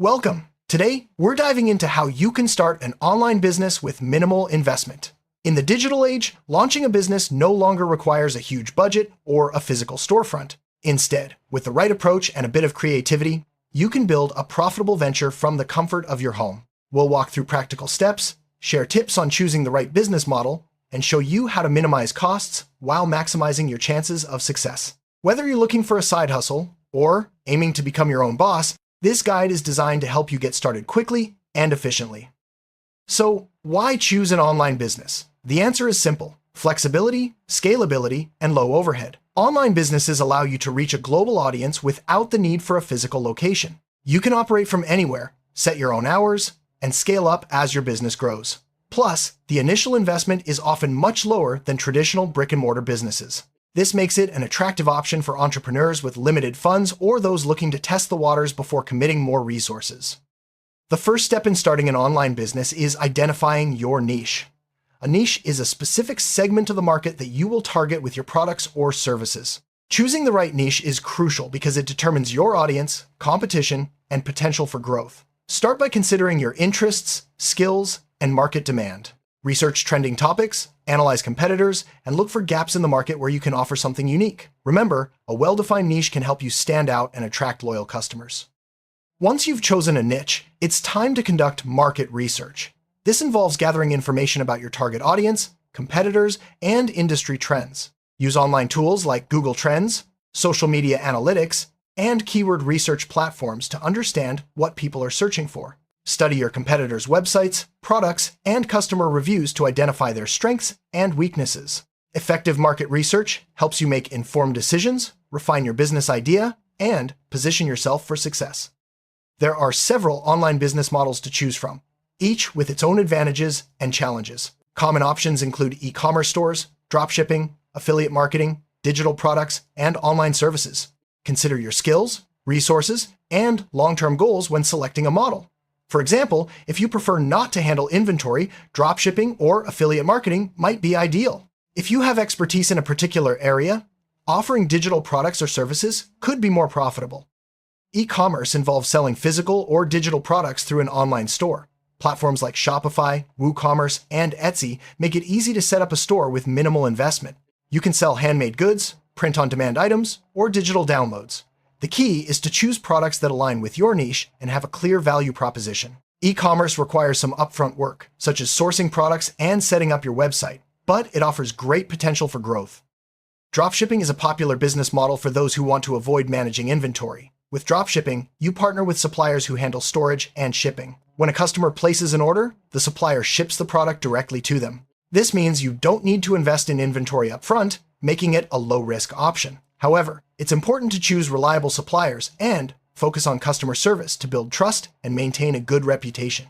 Welcome! Today, we're diving into how you can start an online business with minimal investment. In the digital age, launching a business no longer requires a huge budget or a physical storefront. Instead, with the right approach and a bit of creativity, you can build a profitable venture from the comfort of your home. We'll walk through practical steps, share tips on choosing the right business model, and show you how to minimize costs while maximizing your chances of success. Whether you're looking for a side hustle or aiming to become your own boss, this guide is designed to help you get started quickly and efficiently. So, why choose an online business? The answer is simple: flexibility, scalability, and low overhead. Online businesses allow you to reach a global audience without the need for a physical location. You can operate from anywhere, set your own hours, and scale up as your business grows. Plus, the initial investment is often much lower than traditional brick-and-mortar businesses. This makes it an attractive option for entrepreneurs with limited funds or those looking to test the waters before committing more resources. The first step in starting an online business is identifying your niche. A niche is a specific segment of the market that you will target with your products or services. Choosing the right niche is crucial because it determines your audience, competition, and potential for growth. Start by considering your interests, skills, and market demand. Research trending topics, analyze competitors, and look for gaps in the market where you can offer something unique. Remember, a well-defined niche can help you stand out and attract loyal customers. Once you've chosen a niche, it's time to conduct market research. This involves gathering information about your target audience, competitors, and industry trends. Use online tools like Google Trends, social media analytics, and keyword research platforms to understand what people are searching for. Study your competitors' websites, products, and customer reviews to identify their strengths and weaknesses. Effective market research helps you make informed decisions, refine your business idea, and position yourself for success. There are several online business models to choose from, each with its own advantages and challenges. Common options include e-commerce stores, dropshipping, affiliate marketing, digital products, and online services. Consider your skills, resources, and long-term goals when selecting a model. For example, if you prefer not to handle inventory, dropshipping or affiliate marketing might be ideal. If you have expertise in a particular area, offering digital products or services could be more profitable. E-commerce involves selling physical or digital products through an online store. Platforms like Shopify, WooCommerce, and Etsy make it easy to set up a store with minimal investment. You can sell handmade goods, print-on-demand items, or digital downloads. The key is to choose products that align with your niche and have a clear value proposition. E-commerce requires some upfront work, such as sourcing products and setting up your website, but it offers great potential for growth. Dropshipping is a popular business model for those who want to avoid managing inventory. With dropshipping, you partner with suppliers who handle storage and shipping. When a customer places an order, the supplier ships the product directly to them. This means you don't need to invest in inventory upfront, making it a low-risk option. However, it's important to choose reliable suppliers and focus on customer service to build trust and maintain a good reputation.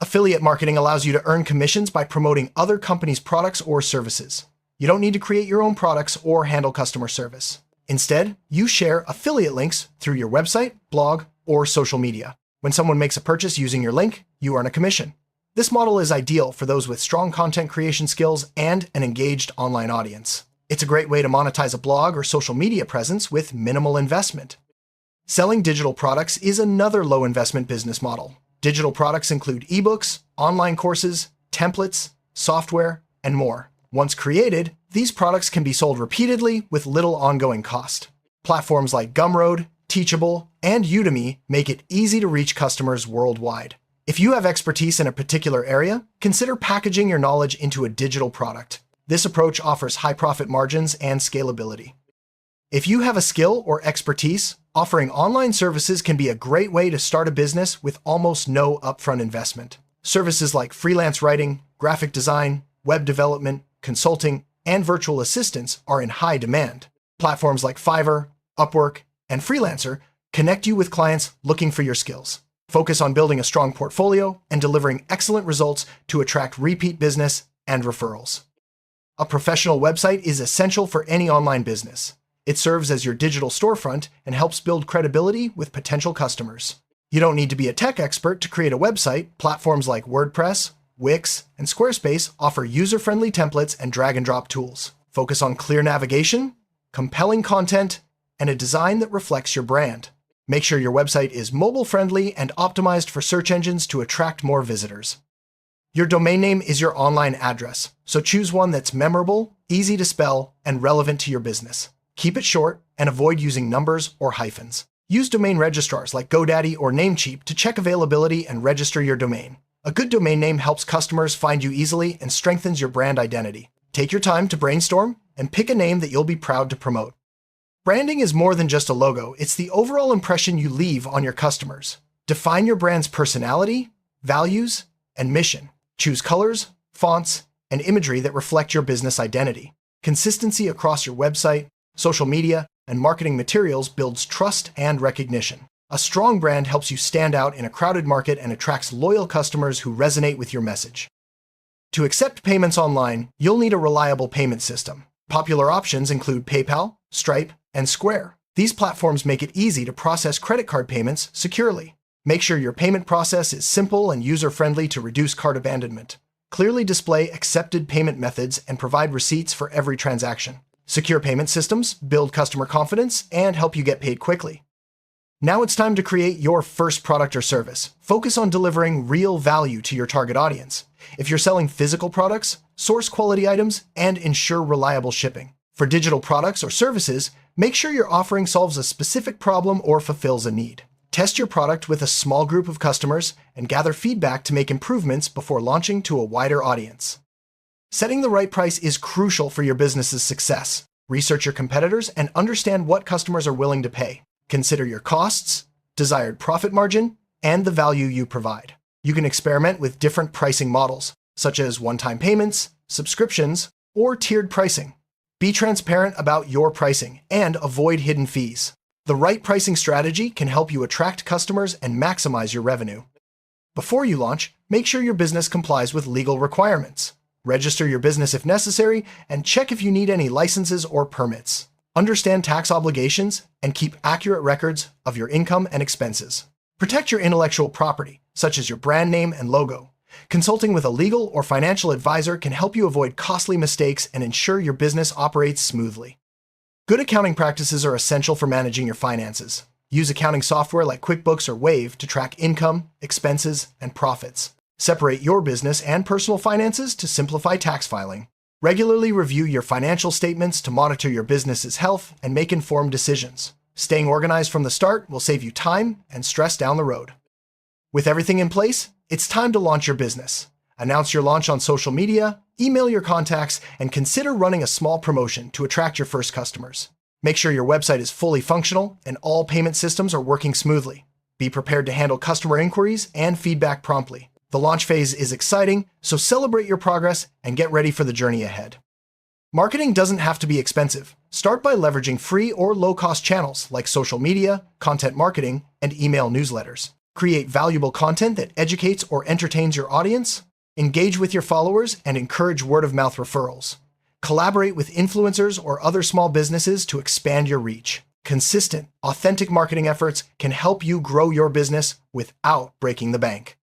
Affiliate marketing allows you to earn commissions by promoting other companies' products or services. You don't need to create your own products or handle customer service. Instead, you share affiliate links through your website, blog, or social media. When someone makes a purchase using your link, you earn a commission. This model is ideal for those with strong content creation skills and an engaged online audience. It's a great way to monetize a blog or social media presence with minimal investment. Selling digital products is another low-investment business model. Digital products include ebooks, online courses, templates, software, and more. Once created, these products can be sold repeatedly with little ongoing cost. Platforms like Gumroad, Teachable, and Udemy make it easy to reach customers worldwide. If you have expertise in a particular area, consider packaging your knowledge into a digital product. This approach offers high profit margins and scalability. If you have a skill or expertise, offering online services can be a great way to start a business with almost no upfront investment. Services like freelance writing, graphic design, web development, consulting, and virtual assistants are in high demand. Platforms like Fiverr, Upwork, and Freelancer connect you with clients looking for your skills. Focus on building a strong portfolio and delivering excellent results to attract repeat business and referrals. A professional website is essential for any online business. It serves as your digital storefront and helps build credibility with potential customers. You don't need to be a tech expert to create a website. Platforms like WordPress, Wix, and Squarespace offer user-friendly templates and drag-and-drop tools. Focus on clear navigation, compelling content, and a design that reflects your brand. Make sure your website is mobile-friendly and optimized for search engines to attract more visitors. Your domain name is your online address, so choose one that's memorable, easy to spell, and relevant to your business. Keep it short and avoid using numbers or hyphens. Use domain registrars like GoDaddy or Namecheap to check availability and register your domain. A good domain name helps customers find you easily and strengthens your brand identity. Take your time to brainstorm and pick a name that you'll be proud to promote. Branding is more than just a logo, it's the overall impression you leave on your customers. Define your brand's personality, values, and mission. Choose colors, fonts, and imagery that reflect your business identity. Consistency across your website, social media, and marketing materials builds trust and recognition. A strong brand helps you stand out in a crowded market and attracts loyal customers who resonate with your message. To accept payments online, you'll need a reliable payment system. Popular options include PayPal, Stripe, and Square. These platforms make it easy to process credit card payments securely. Make sure your payment process is simple and user-friendly to reduce cart abandonment. Clearly display accepted payment methods and provide receipts for every transaction. Secure payment systems build customer confidence and help you get paid quickly. Now it's time to create your first product or service. Focus on delivering real value to your target audience. If you're selling physical products, source quality items, and ensure reliable shipping. For digital products or services, make sure your offering solves a specific problem or fulfills a need. Test your product with a small group of customers and gather feedback to make improvements before launching to a wider audience. Setting the right price is crucial for your business's success. Research your competitors and understand what customers are willing to pay. Consider your costs, desired profit margin, and the value you provide. You can experiment with different pricing models, such as one-time payments, subscriptions, or tiered pricing. Be transparent about your pricing and avoid hidden fees. The right pricing strategy can help you attract customers and maximize your revenue. Before you launch, make sure your business complies with legal requirements. Register your business if necessary, and check if you need any licenses or permits. Understand tax obligations and keep accurate records of your income and expenses. Protect your intellectual property, such as your brand name and logo. Consulting with a legal or financial advisor can help you avoid costly mistakes and ensure your business operates smoothly. Good accounting practices are essential for managing your finances. Use accounting software like QuickBooks or Wave to track income, expenses, and profits. Separate your business and personal finances to simplify tax filing. Regularly review your financial statements to monitor your business's health and make informed decisions. Staying organized from the start will save you time and stress down the road. With everything in place, it's time to launch your business. Announce your launch on social media, email your contacts, and consider running a small promotion to attract your first customers. Make sure your website is fully functional and all payment systems are working smoothly. Be prepared to handle customer inquiries and feedback promptly. The launch phase is exciting, so celebrate your progress and get ready for the journey ahead. Marketing doesn't have to be expensive. Start by leveraging free or low-cost channels like social media, content marketing, and email newsletters. Create valuable content that educates or entertains your audience. Engage with your followers and encourage word-of-mouth referrals. Collaborate with influencers or other small businesses to expand your reach. Consistent, authentic marketing efforts can help you grow your business without breaking the bank.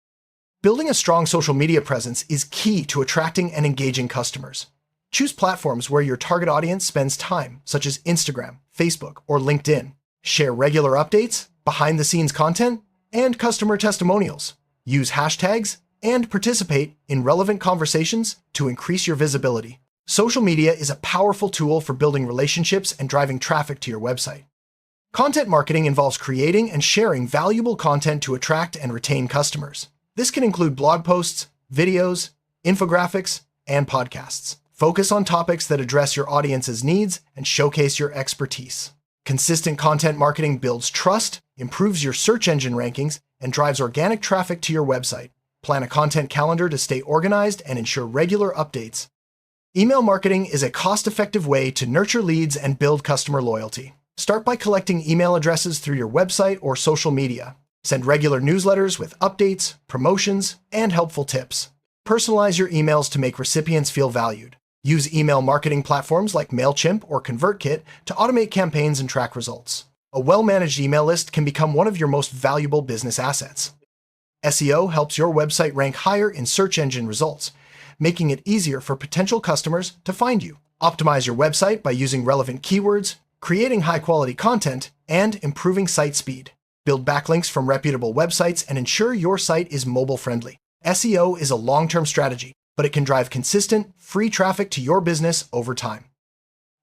Building a strong social media presence is key to attracting and engaging customers. Choose platforms where your target audience spends time, such as Instagram, Facebook, or LinkedIn. Share regular updates, behind-the-scenes content, and customer testimonials. Use hashtags and participate in relevant conversations to increase your visibility. Social media is a powerful tool for building relationships and driving traffic to your website. Content marketing involves creating and sharing valuable content to attract and retain customers. This can include blog posts, videos, infographics, and podcasts. Focus on topics that address your audience's needs and showcase your expertise. Consistent content marketing builds trust, improves your search engine rankings, and drives organic traffic to your website. Plan a content calendar to stay organized and ensure regular updates. Email marketing is a cost-effective way to nurture leads and build customer loyalty. Start by collecting email addresses through your website or social media. Send regular newsletters with updates, promotions, and helpful tips. Personalize your emails to make recipients feel valued. Use email marketing platforms like MailChimp or ConvertKit to automate campaigns and track results. A well-managed email list can become one of your most valuable business assets. SEO helps your website rank higher in search engine results, making it easier for potential customers to find you. Optimize your website by using relevant keywords, creating high-quality content, and improving site speed. Build backlinks from reputable websites and ensure your site is mobile-friendly. SEO is a long-term strategy, but it can drive consistent, free traffic to your business over time.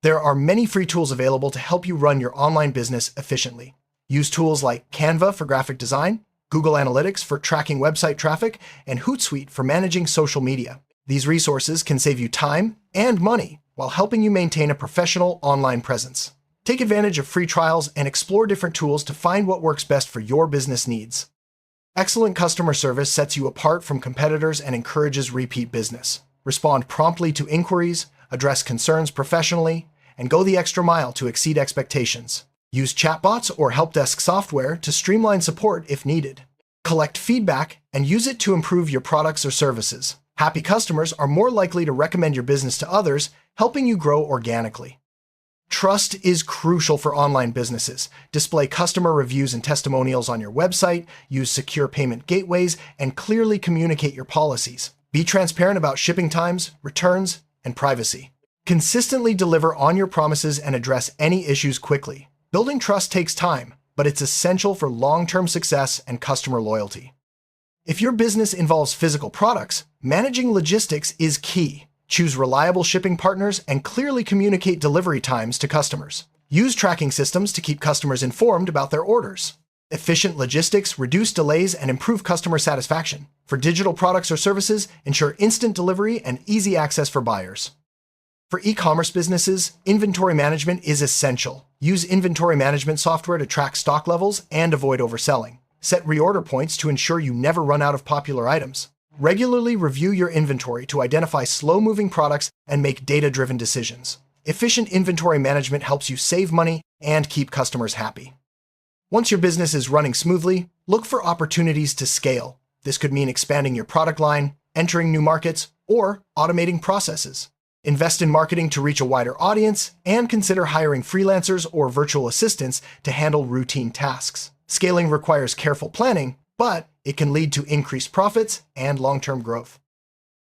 There are many free tools available to help you run your online business efficiently. Use tools like Canva for graphic design, Google Analytics for tracking website traffic, and Hootsuite for managing social media. These resources can save you time and money while helping you maintain a professional online presence. Take advantage of free trials and explore different tools to find what works best for your business needs. Excellent customer service sets you apart from competitors and encourages repeat business. Respond promptly to inquiries, address concerns professionally, and go the extra mile to exceed expectations. Use chatbots or help desk software to streamline support if needed. Collect feedback and use it to improve your products or services. Happy customers are more likely to recommend your business to others, helping you grow organically. Trust is crucial for online businesses. Display customer reviews and testimonials on your website, use secure payment gateways, and clearly communicate your policies. Be transparent about shipping times, returns, and privacy. Consistently deliver on your promises and address any issues quickly. Building trust takes time, but it's essential for long-term success and customer loyalty. If your business involves physical products, managing logistics is key. Choose reliable shipping partners and clearly communicate delivery times to customers. Use tracking systems to keep customers informed about their orders. Efficient logistics reduce delays and improve customer satisfaction. For digital products or services, ensure instant delivery and easy access for buyers. For e-commerce businesses, inventory management is essential. Use inventory management software to track stock levels and avoid overselling. Set reorder points to ensure you never run out of popular items. Regularly review your inventory to identify slow-moving products and make data-driven decisions. Efficient inventory management helps you save money and keep customers happy. Once your business is running smoothly, look for opportunities to scale. This could mean expanding your product line, entering new markets, or automating processes. Invest in marketing to reach a wider audience, and consider hiring freelancers or virtual assistants to handle routine tasks. Scaling requires careful planning, but it can lead to increased profits and long-term growth.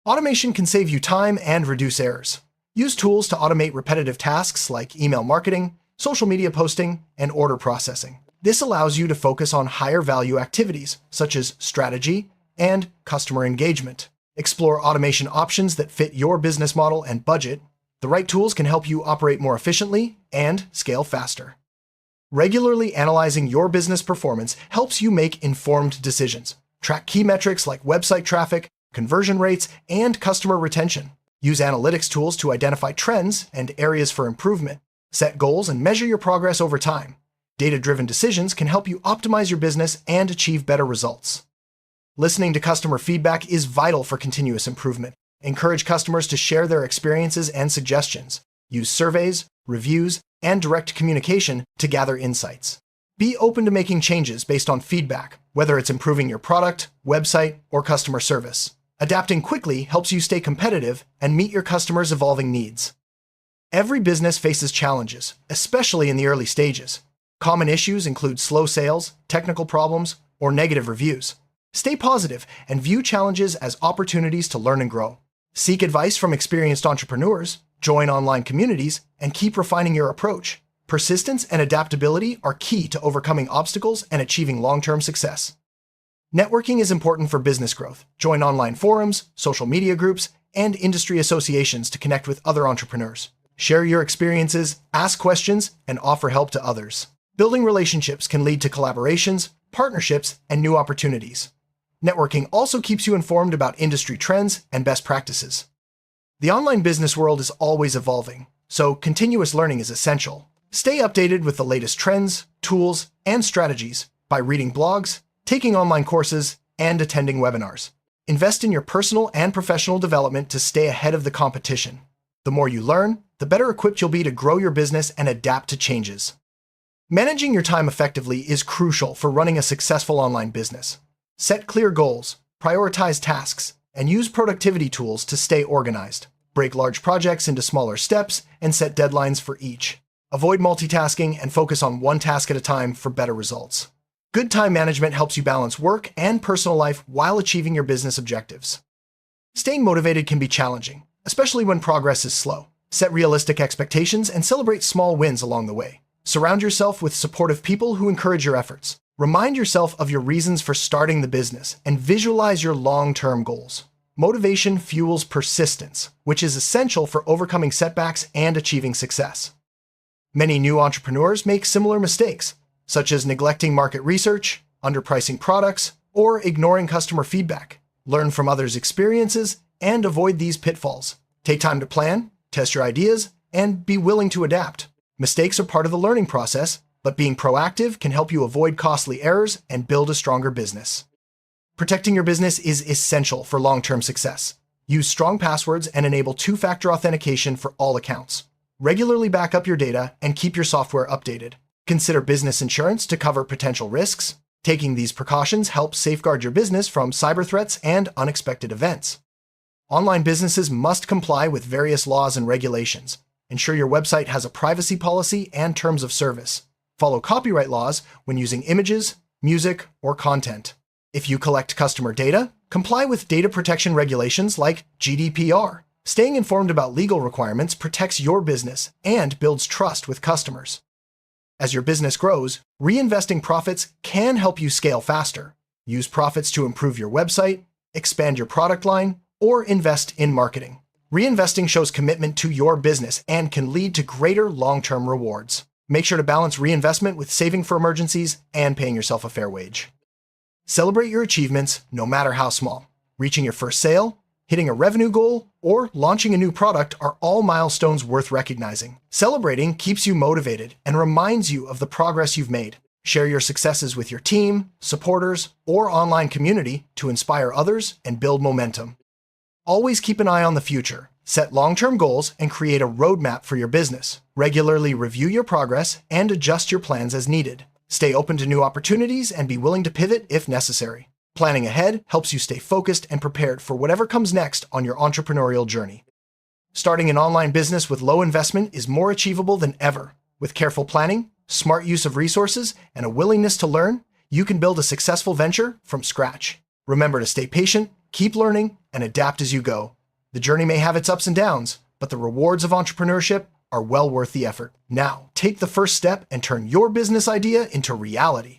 Automation can save you time and reduce errors. Use tools to automate repetitive tasks like email marketing, social media posting, and order processing. This allows you to focus on higher value activities, such as strategy and customer engagement. Explore automation options that fit your business model and budget. The right tools can help you operate more efficiently and scale faster. Regularly analyzing your business performance helps you make informed decisions. Track key metrics like website traffic, conversion rates, and customer retention. Use analytics tools to identify trends and areas for improvement. Set goals and measure your progress over time. Data-driven decisions can help you optimize your business and achieve better results. Listening to customer feedback is vital for continuous improvement. Encourage customers to share their experiences and suggestions. Use surveys, reviews, and direct communication to gather insights. Be open to making changes based on feedback, whether it's improving your product, website, or customer service. Adapting quickly helps you stay competitive and meet your customers' evolving needs. Every business faces challenges, especially in the early stages. Common issues include slow sales, technical problems, or negative reviews. Stay positive and view challenges as opportunities to learn and grow. Seek advice from experienced entrepreneurs, join online communities, and keep refining your approach. Persistence and adaptability are key to overcoming obstacles and achieving long-term success. Networking is important for business growth. Join online forums, social media groups, and industry associations to connect with other entrepreneurs. Share your experiences, ask questions, and offer help to others. Building relationships can lead to collaborations, partnerships, and new opportunities. Networking also keeps you informed about industry trends and best practices. The online business world is always evolving, so continuous learning is essential. Stay updated with the latest trends, tools, and strategies by reading blogs, taking online courses, and attending webinars. Invest in your personal and professional development to stay ahead of the competition. The more you learn, the better equipped you'll be to grow your business and adapt to changes. Managing your time effectively is crucial for running a successful online business. Set clear goals, prioritize tasks, and use productivity tools to stay organized. Break large projects into smaller steps and set deadlines for each. Avoid multitasking and focus on one task at a time for better results. Good time management helps you balance work and personal life while achieving your business objectives. Staying motivated can be challenging, especially when progress is slow. Set realistic expectations and celebrate small wins along the way. Surround yourself with supportive people who encourage your efforts. Remind yourself of your reasons for starting the business and visualize your long-term goals. Motivation fuels persistence, which is essential for overcoming setbacks and achieving success. Many new entrepreneurs make similar mistakes, such as neglecting market research, underpricing products, or ignoring customer feedback. Learn from others' experiences and avoid these pitfalls. Take time to plan, test your ideas, and be willing to adapt. Mistakes are part of the learning process, but being proactive can help you avoid costly errors and build a stronger business. Protecting your business is essential for long-term success. Use strong passwords and enable two-factor authentication for all accounts. Regularly back up your data and keep your software updated. Consider business insurance to cover potential risks. Taking these precautions helps safeguard your business from cyber threats and unexpected events. Online businesses must comply with various laws and regulations. Ensure your website has a privacy policy and terms of service. Follow copyright laws when using images, music, or content. If you collect customer data, comply with data protection regulations like GDPR. Staying informed about legal requirements protects your business and builds trust with customers. As your business grows, reinvesting profits can help you scale faster. Use profits to improve your website, expand your product line, or invest in marketing. Reinvesting shows commitment to your business and can lead to greater long-term rewards. Make sure to balance reinvestment with saving for emergencies and paying yourself a fair wage. Celebrate your achievements, no matter how small. Reaching your first sale, hitting a revenue goal, or launching a new product are all milestones worth recognizing. Celebrating keeps you motivated and reminds you of the progress you've made. Share your successes with your team, supporters, or online community to inspire others and build momentum. Always keep an eye on the future. Set long-term goals and create a roadmap for your business. Regularly review your progress and adjust your plans as needed. Stay open to new opportunities and be willing to pivot if necessary. Planning ahead helps you stay focused and prepared for whatever comes next on your entrepreneurial journey. Starting an online business with low investment is more achievable than ever. With careful planning, smart use of resources, and a willingness to learn, you can build a successful venture from scratch. Remember to stay patient, keep learning, and adapt as you go. The journey may have its ups and downs, but the rewards of entrepreneurship are well worth the effort. Now, take the first step and turn your business idea into reality.